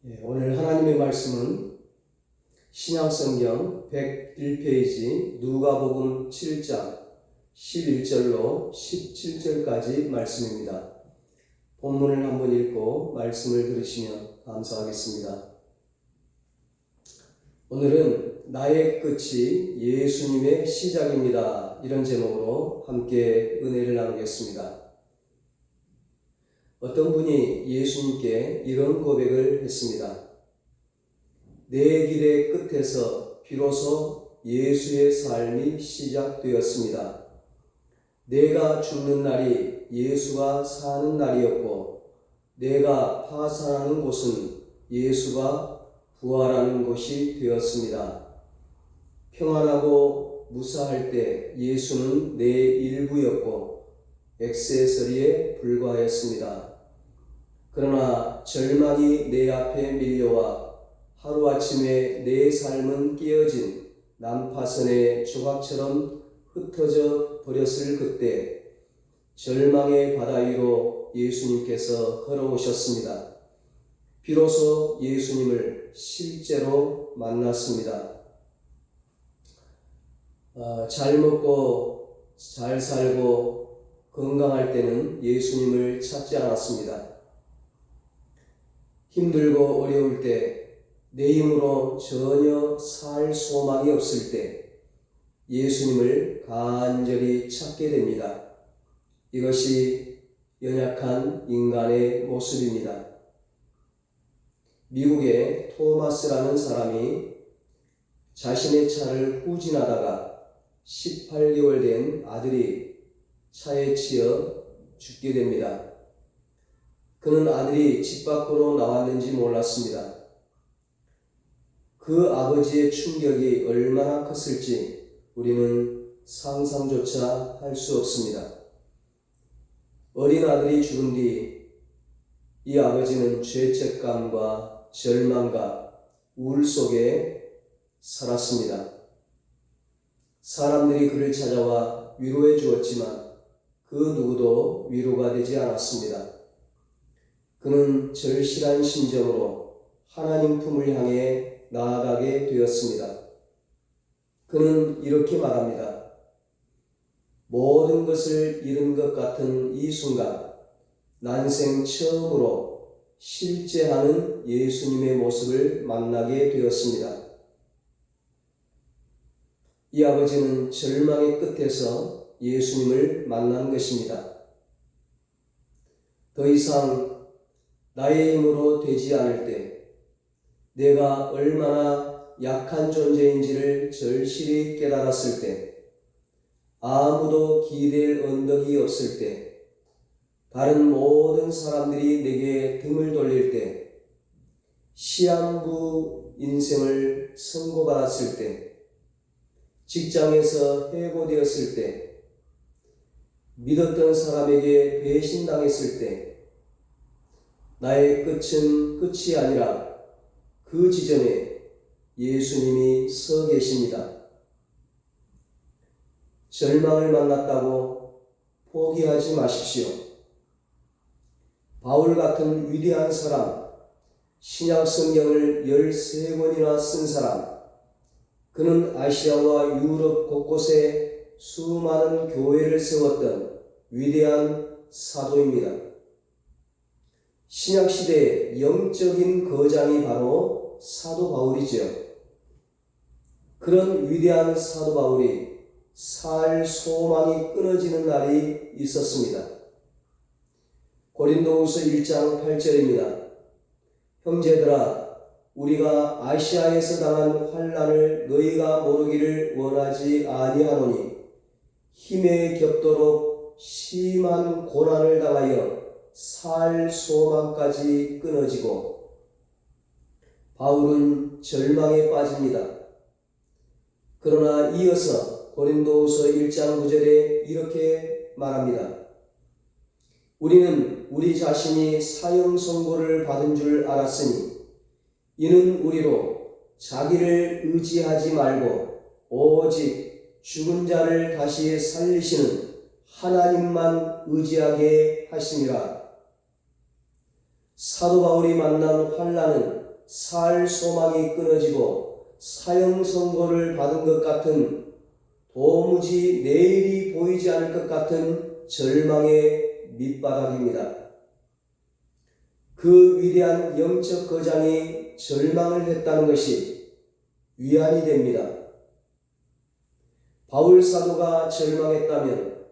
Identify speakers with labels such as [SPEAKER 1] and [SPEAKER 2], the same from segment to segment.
[SPEAKER 1] 오늘 하나님의 말씀은 신약성경 101페이지 누가복음 7장 11절로 17절까지 말씀입니다. 본문을 한번 읽고 말씀을 들으시면 감사하겠습니다. 오늘은 나의 끝이 예수님의 시작입니다. 이런 제목으로 함께 은혜를 나누겠습니다. 어떤 분이 예수님께 이런 고백을 했습니다. 내 길의 끝에서 비로소 예수의 삶이 시작되었습니다. 내가 죽는 날이 예수가 사는 날이었고, 내가 파산하는 곳은 예수가 부활하는 곳이 되었습니다. 평안하고 무사할 때 예수는 내 일부였고 액세서리에 불과했습니다. 그러나 절망이 내 앞에 밀려와 하루아침에 내 삶은 깨어진 난파선의 조각처럼 흩어져 버렸을 그때 절망의 바다 위로 예수님께서 걸어오셨습니다. 비로소 예수님을 실제로 만났습니다. 잘 먹고 잘 살고 건강할 때는 예수님을 찾지 않았습니다. 힘들고 어려울 때, 내 힘으로 전혀 살 소망이 없을 때 예수님을 간절히 찾게 됩니다. 이것이 연약한 인간의 모습입니다. 미국의 토마스라는 사람이 자신의 차를 후진하다가 18개월 된 아들이 차에 치여 죽게 됩니다. 그는 아들이 집 밖으로 나왔는지 몰랐습니다. 그 아버지의 충격이 얼마나 컸을지 우리는 상상조차 할 수 없습니다. 어린 아들이 죽은 뒤 이 아버지는 죄책감과 절망과 우울 속에 살았습니다. 사람들이 그를 찾아와 위로해 주었지만 그 누구도 위로가 되지 않았습니다. 그는 절실한 심정으로 하나님 품을 향해 나아가게 되었습니다. 그는 이렇게 말합니다. 모든 것을 잃은 것 같은 이 순간, 난생 처음으로 실제하는 예수님의 모습을 만나게 되었습니다. 이 아버지는 절망의 끝에서 예수님을 만난 것입니다. 더 이상 나의 힘으로 되지 않을 때, 내가 얼마나 약한 존재인지를 절실히 깨달았을 때, 아무도 기댈 언덕이 없을 때, 다른 모든 사람들이 내게 등을 돌릴 때, 시한부 인생을 선고받았을 때, 직장에서 해고되었을 때, 믿었던 사람에게 배신당했을 때, 나의 끝은 끝이 아니라 그 지점에 예수님이 서 계십니다. 절망을 만났다고 포기하지 마십시오. 바울 같은 위대한 사람, 신약 성경을 13권이나 쓴 사람, 그는 아시아와 유럽 곳곳에 수많은 교회를 세웠던 위대한 사도입니다. 신약시대의 영적인 거장이 바로 사도 바울이지요. 그런 위대한 사도 바울이 살 소망이 끊어지는 날이 있었습니다. 고린도후서 1장 8절입니다. 형제들아, 우리가 아시아에서 당한 환난을 너희가 모르기를 원하지 아니하노니 힘에 겹도록 심한 고난을 당하여 살 소망까지 끊어지고, 바울은 절망에 빠집니다. 그러나 이어서 고린도후서 1장 9절에 이렇게 말합니다. 우리는 우리 자신이 사형 선고를 받은 줄 알았으니 이는 우리로 자기를 의지하지 말고 오직 죽은 자를 다시 살리시는 하나님만 의지하게 하심이라. 사도 바울이 만난 환난은 살 소망이 끊어지고 사형 선고를 받은 것 같은, 도무지 내일이 보이지 않을 것 같은 절망의 밑바닥입니다. 그 위대한 영적 거장이 절망을 했다는 것이 위안이 됩니다. 바울 사도가 절망했다면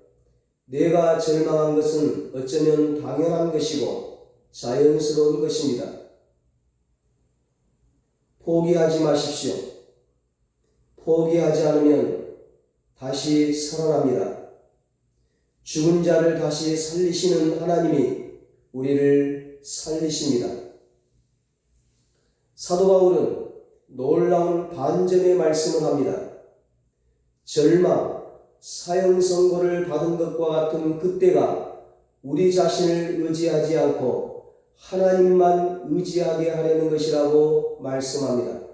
[SPEAKER 1] 내가 절망한 것은 어쩌면 당연한 것이고 자연스러운 것입니다. 포기하지 마십시오. 포기하지 않으면 다시 살아납니다. 죽은 자를 다시 살리시는 하나님이 우리를 살리십니다. 사도 바울은 놀라운 반전의 말씀을 합니다. 절망, 사형 선고를 받은 것과 같은 그때가 우리 자신을 의지하지 않고 하나님만 의지하게 하려는 것이라고 말씀합니다.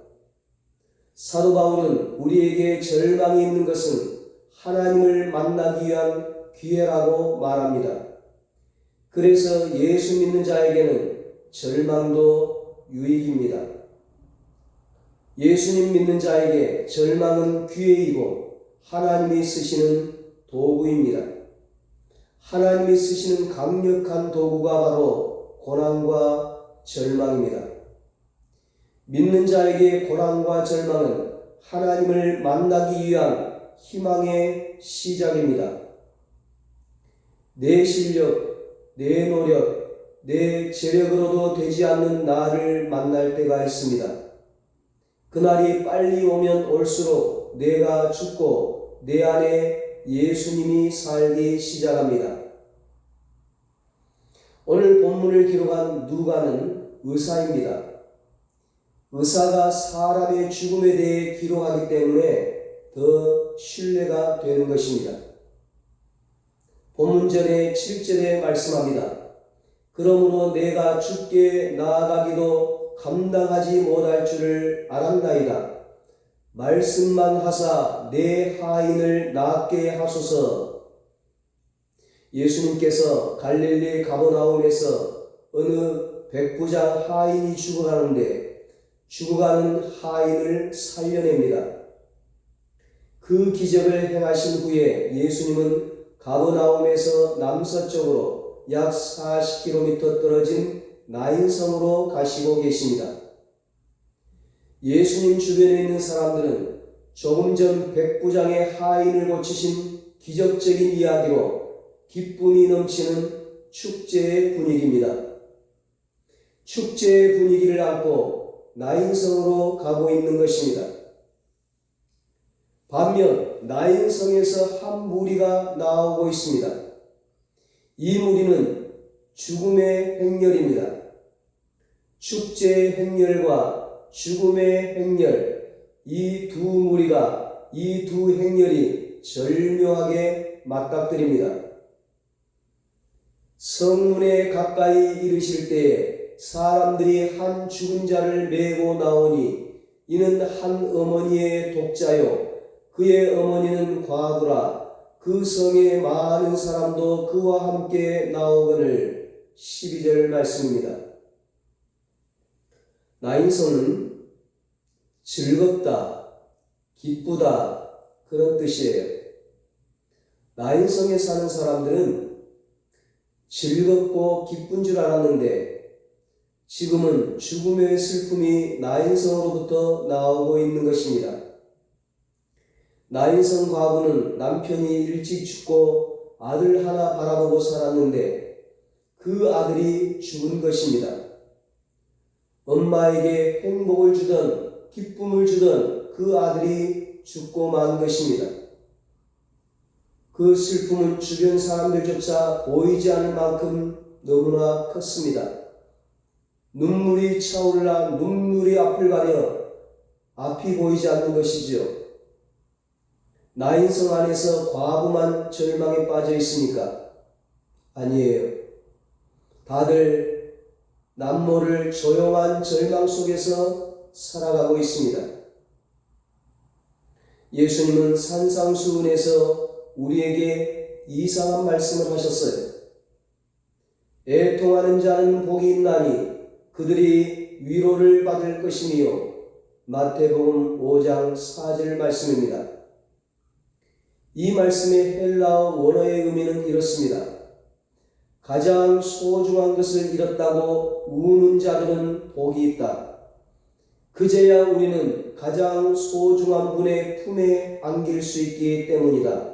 [SPEAKER 1] 사도 바울은 우리에게 절망이 있는 것은 하나님을 만나기 위한 기회라고 말합니다. 그래서 예수 믿는 자에게는 절망도 유익입니다. 예수님 믿는 자에게 절망은 기회이고 하나님이 쓰시는 도구입니다. 하나님이 쓰시는 강력한 도구가 바로 고난과 절망입니다. 믿는 자에게 고난과 절망은 하나님을 만나기 위한 희망의 시작입니다. 내 실력, 내 노력, 내 재력으로도 되지 않는 나를 만날 때가 있습니다. 그날이 빨리 오면 올수록 내가 죽고 내 안에 예수님이 살기 시작합니다. 오늘 본문을 기록한 누가는 의사입니다. 의사가 사람의 죽음에 대해 기록하기 때문에 더 신뢰가 되는 것입니다. 본문절의 7절에 말씀합니다. 그러므로 내가 주께 나아가기도 감당하지 못할 줄을 알았나이다. 말씀만 하사 내 하인을 낫게 하소서. 예수님께서 갈릴리 가버나움에서 어느 백부장 하인이 죽어가는데 죽어가는 하인을 살려냅니다. 그 기적을 행하신 후에 예수님은 가버나움에서 남서쪽으로 약 40km 떨어진 나인성으로 가시고 계십니다. 예수님 주변에 있는 사람들은 조금 전 백부장의 하인을 고치신 기적적인 이야기로 기쁨이 넘치는 축제의 분위기입니다. 축제의 분위기를 안고 나인성으로 가고 있는 것입니다. 반면 나인성에서 한 무리가 나오고 있습니다. 이 무리는 죽음의 행렬입니다. 축제의 행렬과 죽음의 행렬, 이 두 무리가, 이 두 행렬이 절묘하게 맞닥뜨립니다. 성문에 가까이 이르실 때에 사람들이 한 죽은 자를 메고 나오니 이는 한 어머니의 독자요 그의 어머니는 과부라. 그 성에 많은 사람도 그와 함께 나오거늘. 12절 말씀입니다. 나인성은 즐겁다, 기쁘다 그런 뜻이에요. 나인성에 사는 사람들은 즐겁고 기쁜 줄 알았는데 지금은 죽음의 슬픔이 나인성으로부터 나오고 있는 것입니다. 나인성 과부는 남편이 일찍 죽고 아들 하나 바라보고 살았는데 그 아들이 죽은 것입니다. 엄마에게 행복을 주던 기쁨을 주던 그 아들이 죽고 만 것입니다. 그 슬픔은 주변 사람들조차 보이지 않을 만큼 너무나 컸습니다. 눈물이 차올라 눈물이 앞을 가려 앞이 보이지 않는 것이지요. 나인성 안에서 과부만 절망에 빠져 있습니까? 아니에요. 다들 남모를 조용한 절망 속에서 살아가고 있습니다. 예수님은 산상수훈에서 우리에게 이상한 말씀을 하셨어요. 애통하는 자는 복이 있나니 그들이 위로를 받을 것이며 마태복음 5장 4절 말씀입니다. 이 말씀의 헬라어 원어의 의미는 이렇습니다. 가장 소중한 것을 잃었다고 우는 자들은 복이 있다. 그제야 우리는 가장 소중한 분의 품에 안길 수 있기 때문이다.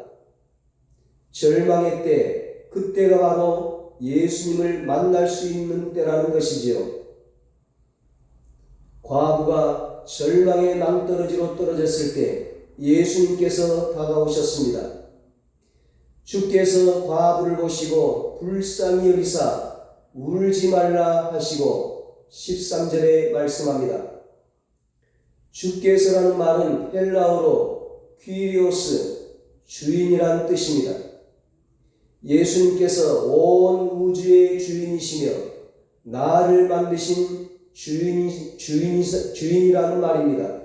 [SPEAKER 1] 절망의 때, 그때가 바로 예수님을 만날 수 있는 때라는 것이지요. 과부가 절망의 낭떠러지로 떨어졌을 때 예수님께서 다가오셨습니다. 주께서 과부를 보시고 불쌍히 여기사 울지 말라 하시고 13절에 말씀합니다. 주께서라는 말은 헬라어로 퀴리오스, 주인이란 뜻입니다. 예수님께서 온 우주의 주인이시며 나를 만드신 주인이라는 말입니다.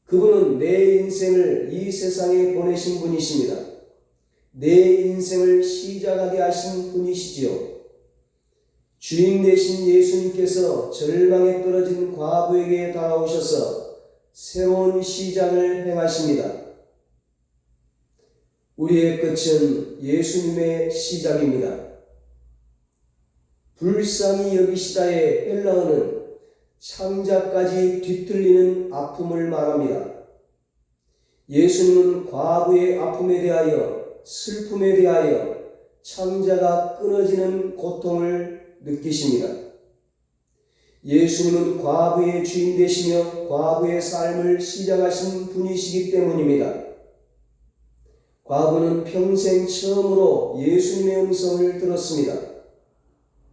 [SPEAKER 1] 그분은 내 인생을 이 세상에 보내신 분이십니다. 내 인생을 시작하게 하신 분이시지요. 주인 되신 예수님께서 절망에 떨어진 과부에게 다가오셔서 새로운 시작을 행하십니다. 우리의 끝은 예수님의 시작입니다. 불쌍히 여기시다의 헬라어는 창자까지 뒤틀리는 아픔을 말합니다. 예수님은 과부의 아픔에 대하여, 슬픔에 대하여 창자가 끊어지는 고통을 느끼십니다. 예수님은 과부의 주인 되시며 과부의 삶을 시작하신 분이시기 때문입니다. 과부는 평생 처음으로 예수님의 음성을 들었습니다.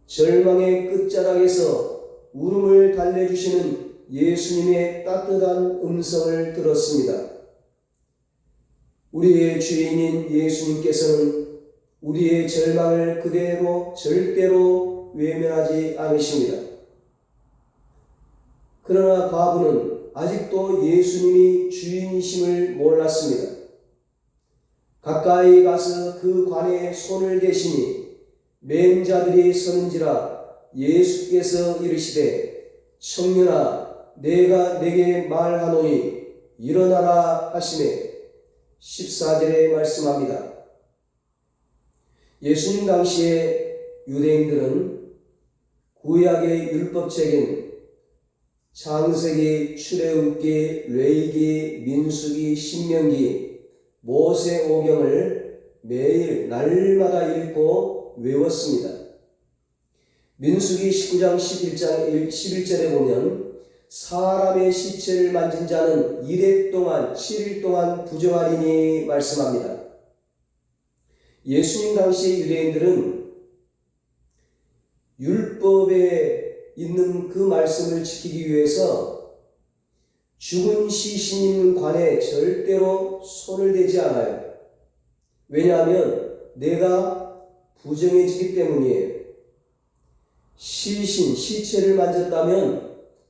[SPEAKER 1] 절망의 끝자락에서 울음을 달래주시는 예수님의 따뜻한 음성을 들었습니다. 우리의 주인인 예수님께서는 우리의 절망을 그대로 절대로 외면하지 않으십니다. 그러나 과부는 아직도 예수님이 주인이심을 몰랐습니다. 가까이 가서 그 관에 손을 대시니 맹자들이 서는지라 예수께서 이르시되 청년아 내가 네게 말하노니 일어나라 하시매 14절에 말씀합니다. 예수님 당시에 유대인들은 구약의 율법책인 창세기, 출애굽기, 레위기, 민수기, 신명기, 모세오경을 매일 날마다 읽고 외웠습니다. 민수기 19장 11절에 보면 사람의 시체를 만진 자는 이래 동안 7일 동안 부정하리니 말씀합니다. 예수님 당시 유대인들은 율법에 있는 그 말씀을 지키기 위해서 죽은 시신 있는 관에 절대로 손을 대지 않아요. 왜냐하면 내가 부정해지기 때문이에요. 시체를 만졌다면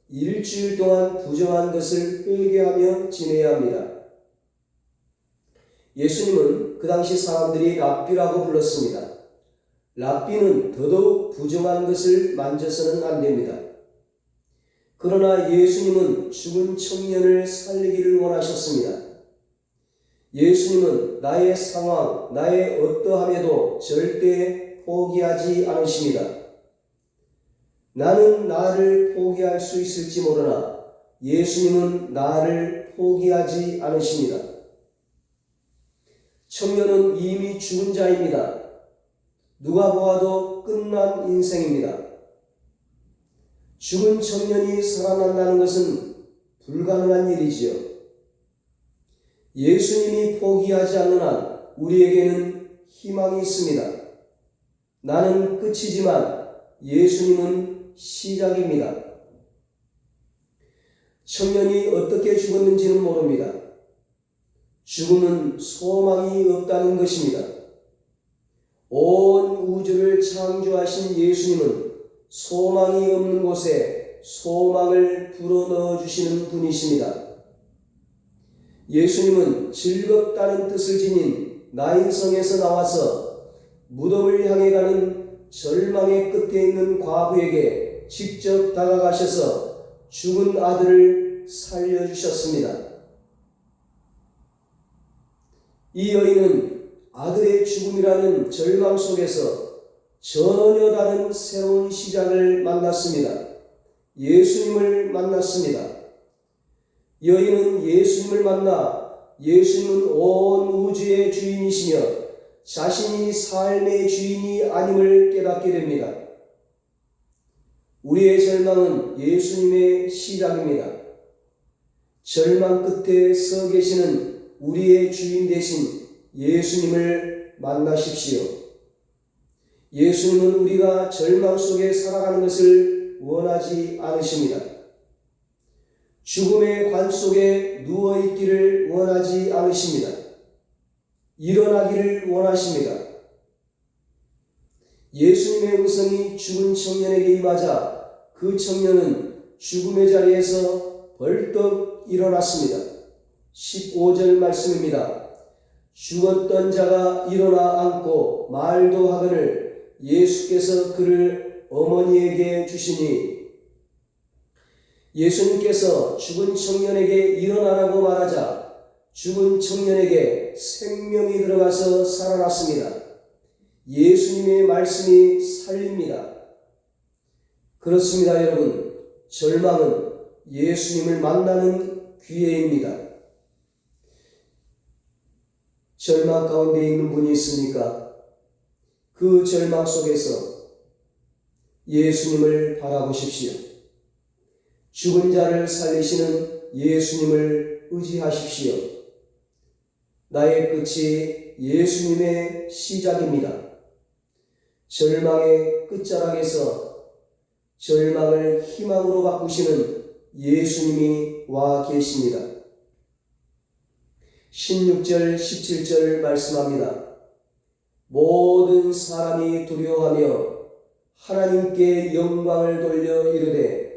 [SPEAKER 1] 일주일 동안 부정한 것을 회개하며 지내야 합니다. 예수님은 그 당시 사람들이 랍비라고 불렀습니다. 랍비는 더더욱 부정한 것을 만져서는 안 됩니다. 그러나 예수님은 죽은 청년을 살리기를 원하셨습니다. 예수님은 나의 상황, 나의 어떠함에도 절대 포기하지 않으십니다. 나는 나를 포기할 수 있을지 모르나 예수님은 나를 포기하지 않으십니다. 청년은 이미 죽은 자입니다. 누가 보아도 끝난 인생입니다. 죽은 청년이 살아난다는 것은 불가능한 일이지요. 예수님이 포기하지 않는 한 우리에게는 희망이 있습니다. 나는 끝이지만 예수님은 시작입니다. 청년이 어떻게 죽었는지는 모릅니다. 죽음은 소망이 없다는 것입니다. 온 우주를 창조하신 예수님은 소망이 없는 곳에 소망을 불어넣어 주시는 분이십니다. 예수님은 즐겁다는 뜻을 지닌 나인성에서 나와서 무덤을 향해 가는 절망의 끝에 있는 과부에게 직접 다가가셔서 죽은 아들을 살려주셨습니다. 이 여인은 아들의 죽음이라는 절망 속에서 전혀 다른 새로운 시작을 만났습니다. 예수님을 만났습니다. 여인은 예수님을 만나 예수님은 온 우주의 주인이시며 자신이 삶의 주인이 아님을 깨닫게 됩니다. 우리의 절망은 예수님의 시작입니다. 절망 끝에 서 계시는 우리의 주인 되신 예수님을 만나십시오. 예수님은 우리가 절망 속에 살아가는 것을 원하지 않으십니다. 죽음의 관 속에 누워있기를 원하지 않으십니다. 일어나기를 원하십니다. 예수님의 음성이 죽은 청년에게 임하자 그 청년은 죽음의 자리에서 벌떡 일어났습니다. 15절 말씀입니다. 죽었던 자가 일어나 앉고 말도 하거늘 예수께서 그를 어머니에게 주시니, 예수님께서 죽은 청년에게 일어나라고 말하자 죽은 청년에게 생명이 들어가서 살아났습니다. 예수님의 말씀이 살립니다. 그렇습니다, 여러분. 절망은 예수님을 만나는 기회입니다. 절망 가운데 있는 분이 있습니까? 그 절망 속에서 예수님을 바라보십시오. 죽은 자를 살리시는 예수님을 의지하십시오. 나의 끝이 예수님의 시작입니다. 절망의 끝자락에서 절망을 희망으로 바꾸시는 예수님이 와 계십니다. 16절, 17절 말씀합니다. 모든 사람이 두려워하며 하나님께 영광을 돌려 이르되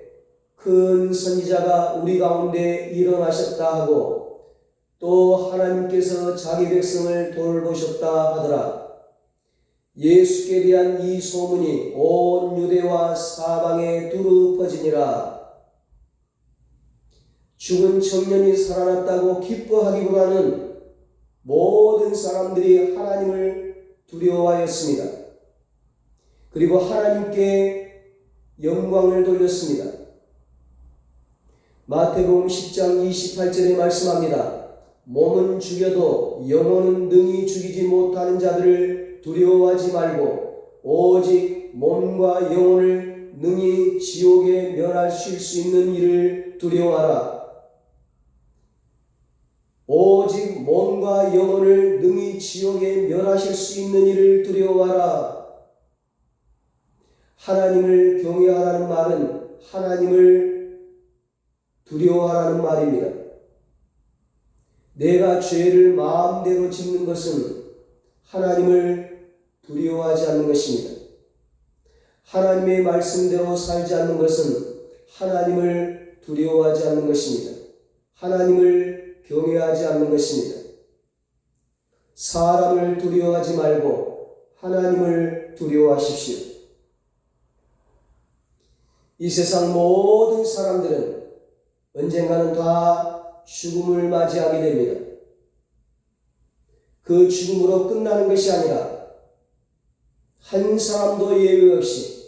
[SPEAKER 1] 큰 선지자가 우리 가운데 일어나셨다 하고 또 하나님께서 자기 백성을 돌보셨다 하더라. 예수께 대한 이 소문이 온 유대와 사방에 두루 퍼지니라. 죽은 청년이 살아났다고 기뻐하기보다는 모든 사람들이 하나님을 두려워하였습니다. 그리고 하나님께 영광을 돌렸습니다. 마태복음 10장 28절에 말씀합니다. 몸은 죽여도 영혼은 능히 죽이지 못하는 자들을 두려워하지 말고 오직 몸과 영혼을 능히 지옥에 멸하실 수 있는 이를 두려워하라. 오직 몸과 영혼을 능히 지옥에 멸하실 수 있는 이를 두려워하라. 하나님을 경외하라는 말은 하나님을 두려워하라는 말입니다. 내가 죄를 마음대로 짓는 것은 하나님을 두려워하지 않는 것입니다. 하나님의 말씀대로 살지 않는 것은 하나님을 두려워하지 않는 것입니다. 하나님을 경외하지 않는 것입니다. 사람을 두려워하지 말고 하나님을 두려워하십시오. 이 세상 모든 사람들은 언젠가는 다 죽음을 맞이하게 됩니다. 그 죽음으로 끝나는 것이 아니라 한 사람도 예외 없이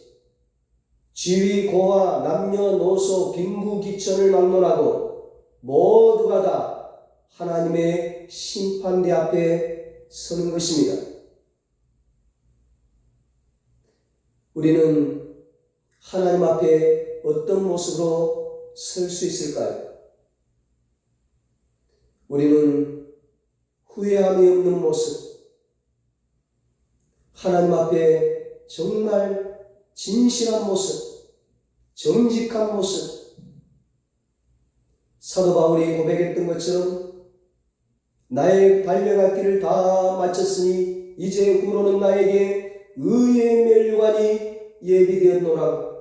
[SPEAKER 1] 지위, 고하, 남녀노소, 빈부귀천을 막론하고 모두가 다 하나님의 심판대 앞에 서는 것입니다. 우리는 하나님 앞에 어떤 모습으로 설 수 있을까요? 우리는 후회함이 없는 모습, 하나님 앞에 정말 진실한 모습, 정직한 모습, 사도 바울이 고백했던 것처럼 나의 달려갈 길을 다 마쳤으니 이제 후로는 나에게 의의 멸류관이 예비되었노라.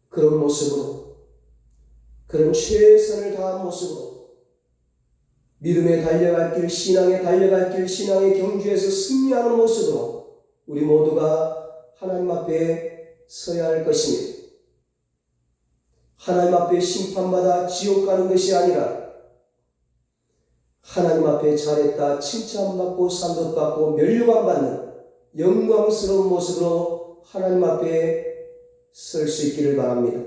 [SPEAKER 1] 그런 모습으로, 그런 최선을 다한 모습으로 믿음에 달려갈 길, 신앙에 달려갈 길, 신앙의 경주에서 승리하는 모습으로 우리 모두가 하나님 앞에 서야 할 것입니다. 하나님 앞에 심판받아 지옥 가는 것이 아니라 하나님 앞에 잘했다 칭찬받고 상급받고 면류관 받는 영광스러운 모습으로 하나님 앞에 설 수 있기를 바랍니다.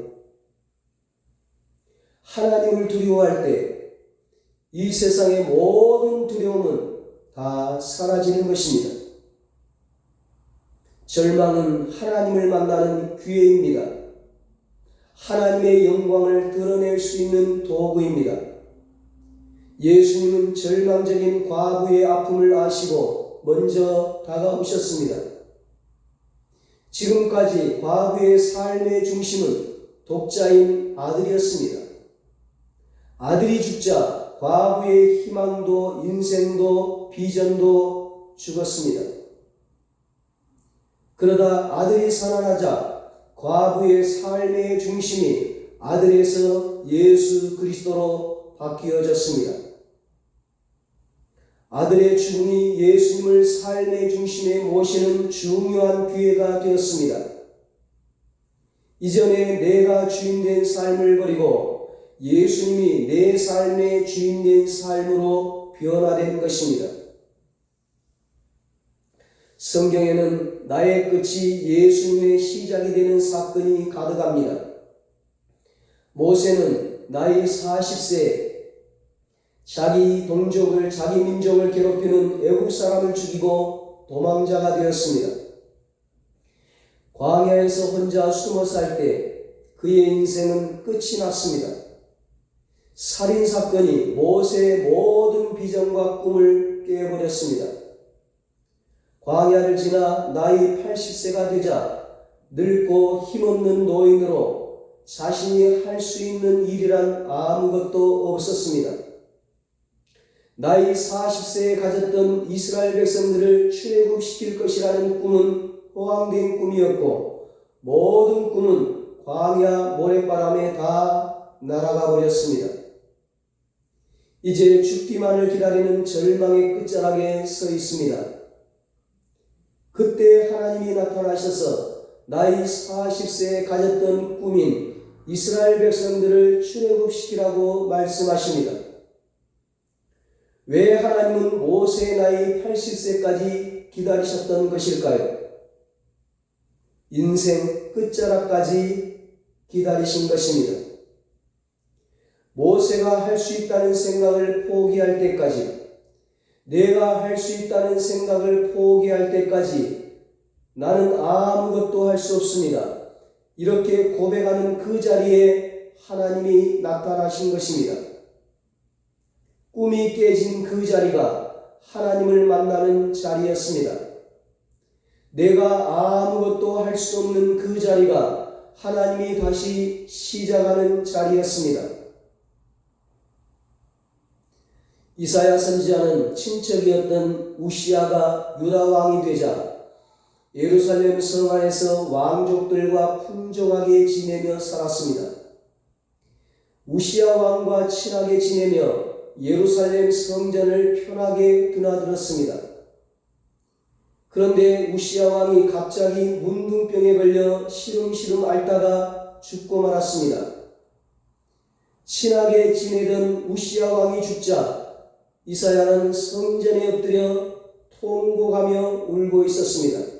[SPEAKER 1] 하나님을 두려워할 때 이 세상의 모든 두려움은 다 사라지는 것입니다. 절망은 하나님을 만나는 기회입니다. 하나님의 영광을 드러낼 수 있는 도구입니다. 예수님은 절망적인 과부의 아픔을 아시고 먼저 다가오셨습니다. 지금까지 과부의 삶의 중심은 독자인 아들이었습니다. 아들이 죽자 과부의 희망도 인생도 비전도 죽었습니다. 그러다 아들이 살아나자 과부의 삶의 중심이 아들에서 예수 그리스도로 바뀌어졌습니다. 아들의 죽음이 예수님을 삶의 중심에 모시는 중요한 기회가 되었습니다. 이전에 내가 주인된 삶을 버리고 예수님이 내 삶의 주인된 삶으로 변화된 것입니다. 성경에는 나의 끝이 예수님의 시작이 되는 사건이 가득합니다. 모세는 나이 40세에 자기 동족을, 자기 민족을 괴롭히는 애국 사람을 죽이고 도망자가 되었습니다. 광야에서 혼자 숨어 살 때 그의 인생은 끝이 났습니다. 살인사건이 모세의 모든 비전과 꿈을 깨버렸습니다. 광야를 지나 나이 80세가 되자 늙고 힘없는 노인으로 자신이 할 수 있는 일이란 아무것도 없었습니다. 나이 40세에 가졌던 이스라엘 백성들을 출애굽시킬 것이라는 꿈은 허황된 꿈이었고 모든 꿈은 광야 모래바람에 다 날아가 버렸습니다. 이제 죽기만을 기다리는 절망의 끝자락에 서 있습니다. 그때 하나님이 나타나셔서 나이 40세에 가졌던 꿈인 이스라엘 백성들을 출애굽시키라고 말씀하십니다. 왜 하나님은 모세의 나이 80세까지 기다리셨던 것일까요? 인생 끝자락까지 기다리신 것입니다. 모세가 할 수 있다는 생각을 포기할 때까지, 내가 할 수 있다는 생각을 포기할 때까지 나는 아무것도 할 수 없습니다. 이렇게 고백하는 그 자리에 하나님이 나타나신 것입니다. 꿈이 깨진 그 자리가 하나님을 만나는 자리였습니다. 내가 아무것도 할 수 없는 그 자리가 하나님이 다시 시작하는 자리였습니다. 이사야 선지자는 친척이었던 우시야가 유다 왕이 되자 예루살렘 성 안에서 왕족들과 풍족하게 지내며 살았습니다. 우시야 왕과 친하게 지내며 예루살렘 성전을 편하게 드나들었습니다. 그런데 우시야 왕이 갑자기 문둥병에 걸려 시름시름 앓다가 죽고 말았습니다. 친하게 지내던 우시야 왕이 죽자 이사야는 성전에 엎드려 통곡하며 울고 있었습니다.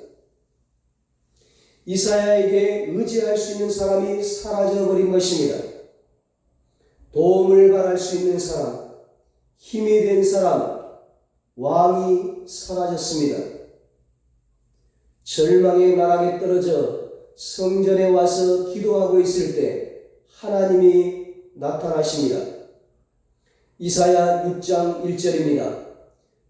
[SPEAKER 1] 이사야에게 의지할 수 있는 사람이 사라져버린 것입니다. 도움을 바랄 수 있는 사람, 힘이 된 사람, 왕이 사라졌습니다. 절망의 나락에 떨어져 성전에 와서 기도하고 있을 때 하나님이 나타나십니다. 이사야 6장 1절입니다.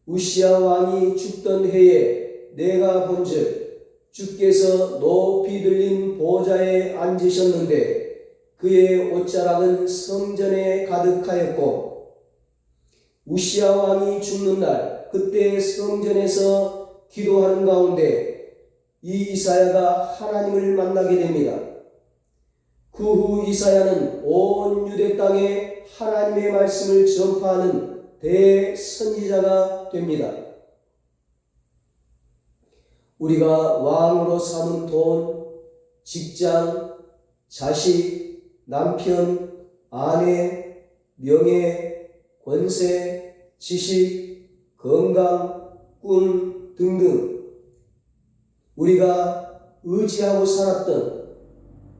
[SPEAKER 1] 우시야 왕이 죽던 해에 내가 본즉 주께서 높이 들린 보좌에 앉으셨는데 그의 옷자락은 성전에 가득하였고 우시야 왕이 죽는 날 그때 성전에서 기도하는 가운데 이 이사야가 하나님을 만나게 됩니다. 그 후 이사야는 온 유대 땅에 하나님의 말씀을 전파하는 대선지자가 됩니다. 우리가 왕으로 삼은 돈, 직장, 자식, 남편, 아내, 명예, 권세, 지식, 건강, 꿈 등등 우리가 의지하고 살았던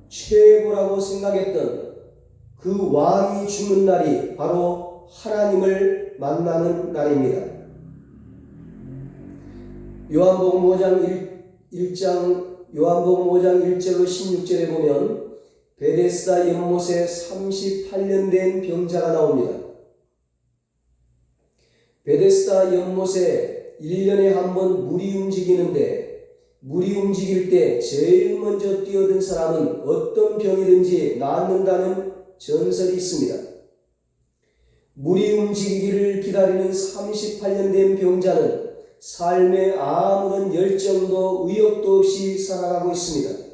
[SPEAKER 1] 최고라고 생각했던 그 왕이 죽는 날이 바로 하나님을 만나는 날입니다. 요한복음 5장 1절로 16절에 보면 베데스다 연못에 38년 된 병자가 나옵니다. 베데스다 연못에 1년에 한 번 물이 움직이는데 물이 움직일 때 제일 먼저 뛰어든 사람은 어떤 병이든지 낫는다는 전설이 있습니다. 물이 움직이기를 기다리는 38년 된 병자는 삶에 아무런 열정도 의욕도 없이 살아가고 있습니다.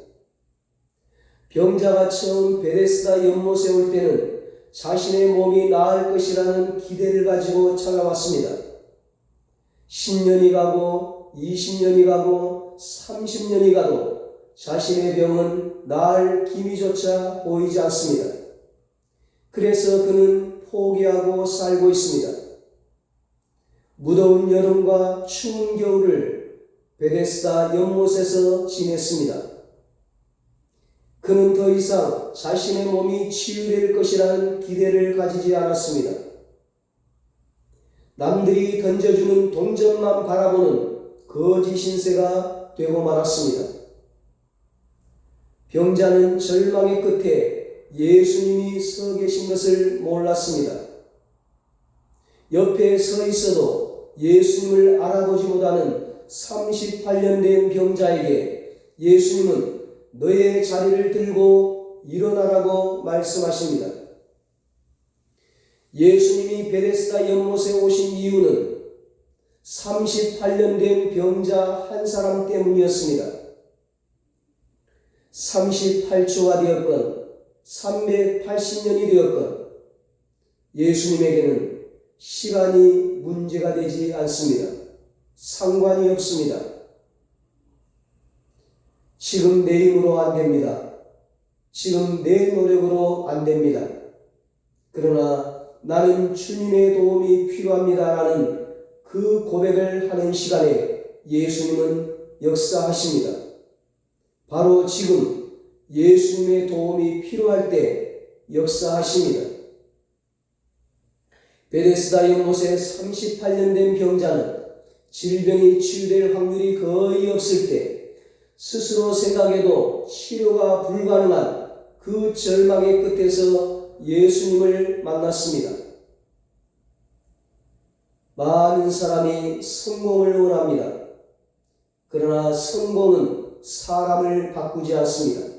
[SPEAKER 1] 병자가 처음 베데스다 연못에 올 때는 자신의 몸이 나을 것이라는 기대를 가지고 찾아왔습니다. 10년이 가고 20년이 가고 30년이 가도 자신의 병은 나을 기미조차 보이지 않습니다. 그래서 그는 포기하고 살고 있습니다. 무더운 여름과 추운 겨울을 베데스다 연못에서 지냈습니다. 그는 더 이상 자신의 몸이 치유될 것이라는 기대를 가지지 않았습니다. 남들이 던져주는 동전만 바라보는 거지 신세가 되고 말았습니다. 병자는 절망의 끝에 예수님이 서 계신 것을 몰랐습니다. 옆에 서 있어도 예수님을 알아보지 못하는 38년 된 병자에게 예수님은 너의 자리를 들고 일어나라고 말씀하십니다. 예수님이 베데스다 연못에 오신 이유는 38년 된 병자 한 사람 때문이었습니다. 38초가 되었건 380년이 되었건 예수님에게는 시간이 문제가 되지 않습니다. 상관이 없습니다. 지금 내 힘으로 안 됩니다. 지금 내 노력으로 안 됩니다. 그러나 나는 주님의 도움이 필요합니다라는 그 고백을 하는 시간에 예수님은 역사하십니다. 바로 지금 예수님의 도움이 필요할 때 역사하십니다. 베데스다 연못에 38년 된 병자는 질병이 치유될 확률이 거의 없을 때 스스로 생각해도 치료가 불가능한 그 절망의 끝에서 예수님을 만났습니다. 많은 사람이 성공을 원합니다. 그러나 성공은 사람을 바꾸지 않습니다.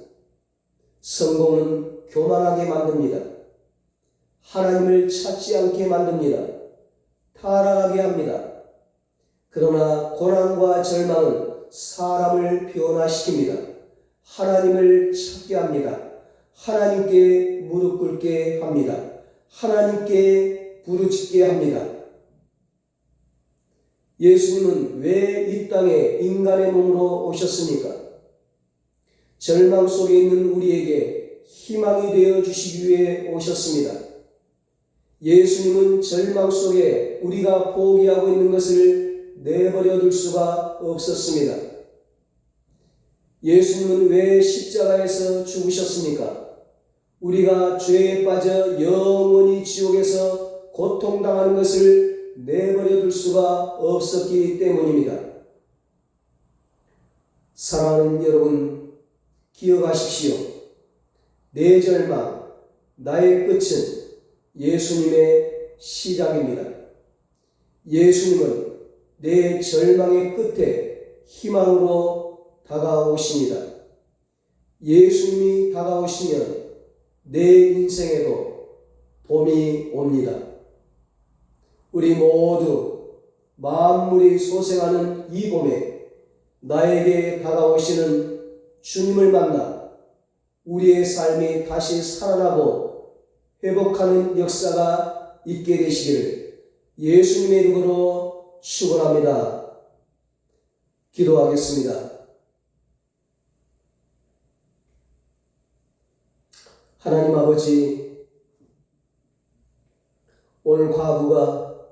[SPEAKER 1] 성공은 교만하게 만듭니다. 하나님을 찾지 않게 만듭니다. 타락하게 합니다. 그러나 고난과 절망은 사람을 변화시킵니다. 하나님을 찾게 합니다. 하나님께 무릎 꿇게 합니다. 하나님께 부르짖게 합니다. 예수님은 왜 이 땅에 인간의 몸으로 오셨습니까? 절망 속에 있는 우리에게 희망이 되어 주시기 위해 오셨습니다. 예수님은 절망 속에 우리가 포기하고 있는 것을 내버려 둘 수가 없었습니다. 예수님은 왜 십자가에서 죽으셨습니까? 우리가 죄에 빠져 영원히 지옥에서 고통당하는 것을 내버려 둘 수가 없었기 때문입니다. 사랑하는 여러분, 기억하십시오. 내 절망, 나의 끝은 예수님의 시작입니다. 예수님은 내 절망의 끝에 희망으로 다가오십니다. 예수님이 다가오시면 내 인생에도 봄이 옵니다. 우리 모두 만물이 소생하는 이 봄에 나에게 다가오시는 주님을 만나 우리의 삶이 다시 살아나고 회복하는 역사가 있게 되시기를 예수님의 이름으로 축원합니다. 기도하겠습니다. 하나님 아버지, 오늘 과부가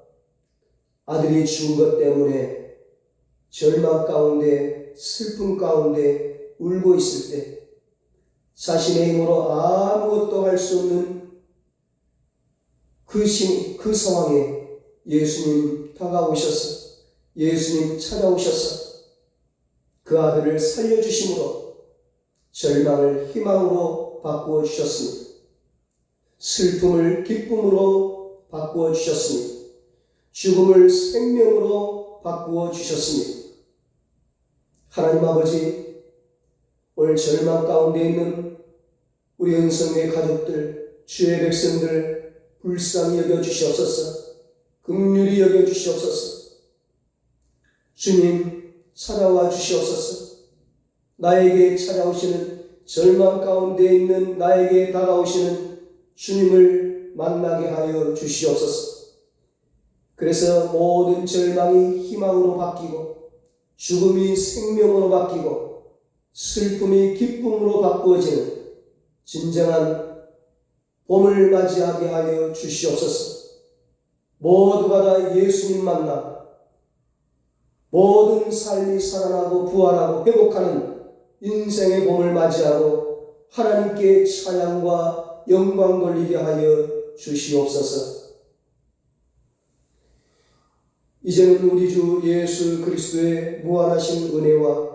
[SPEAKER 1] 아들이 죽은 것 때문에 절망 가운데 슬픔 가운데 울고 있을 때 자신의 힘으로 아무것도 할 수 없는 그 상황에 예수님 다가오셔서 예수님 찾아오셔서 그 아들을 살려주심으로 절망을 희망으로 바꾸어 주셨습니다. 슬픔을 기쁨으로 바꾸어 주셨습니다. 죽음을 생명으로 바꾸어 주셨습니다. 하나님 아버지, 오늘 절망 가운데 있는 우리 은성의 가족들, 주의 백성들 불쌍히 여겨 주시옵소서. 긍휼히 여겨 주시옵소서. 주님, 찾아와 주시옵소서. 나에게 찾아오시는 절망 가운데 있는 나에게 다가오시는 주님을 만나게 하여 주시옵소서. 그래서 모든 절망이 희망으로 바뀌고 죽음이 생명으로 바뀌고 슬픔이 기쁨으로 바꾸어지는 진정한 봄을 맞이하게 하여 주시옵소서. 모두가 다 예수님 만나 모든 삶이 살아나고 부활하고 회복하는 인생의 봄을 맞이하고 하나님께 찬양과 영광 돌리게 하여 주시옵소서. 이제는 우리 주 예수 그리스도의 무한하신 은혜와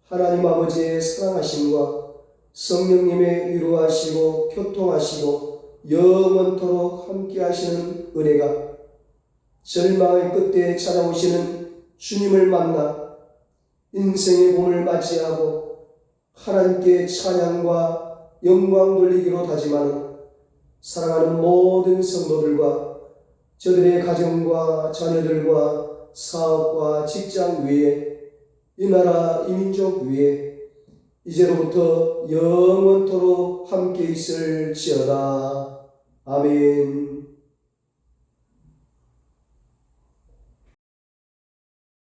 [SPEAKER 1] 하나님 아버지의 사랑하심과 성령님의 위로하시고 교통하시고 영원토록 함께하시는 은혜가 절망의 끝에 찾아오시는 주님을 만나 인생의 봄을 맞이하고 하나님께 찬양과 영광 돌리기로 다짐하는 사랑하는 모든 성도들과 저들의 가정과 자녀들과 사업과 직장 위에 이 나라 이 민족 위에 이제로부터 영원토록 함께 있을지어다. 아멘.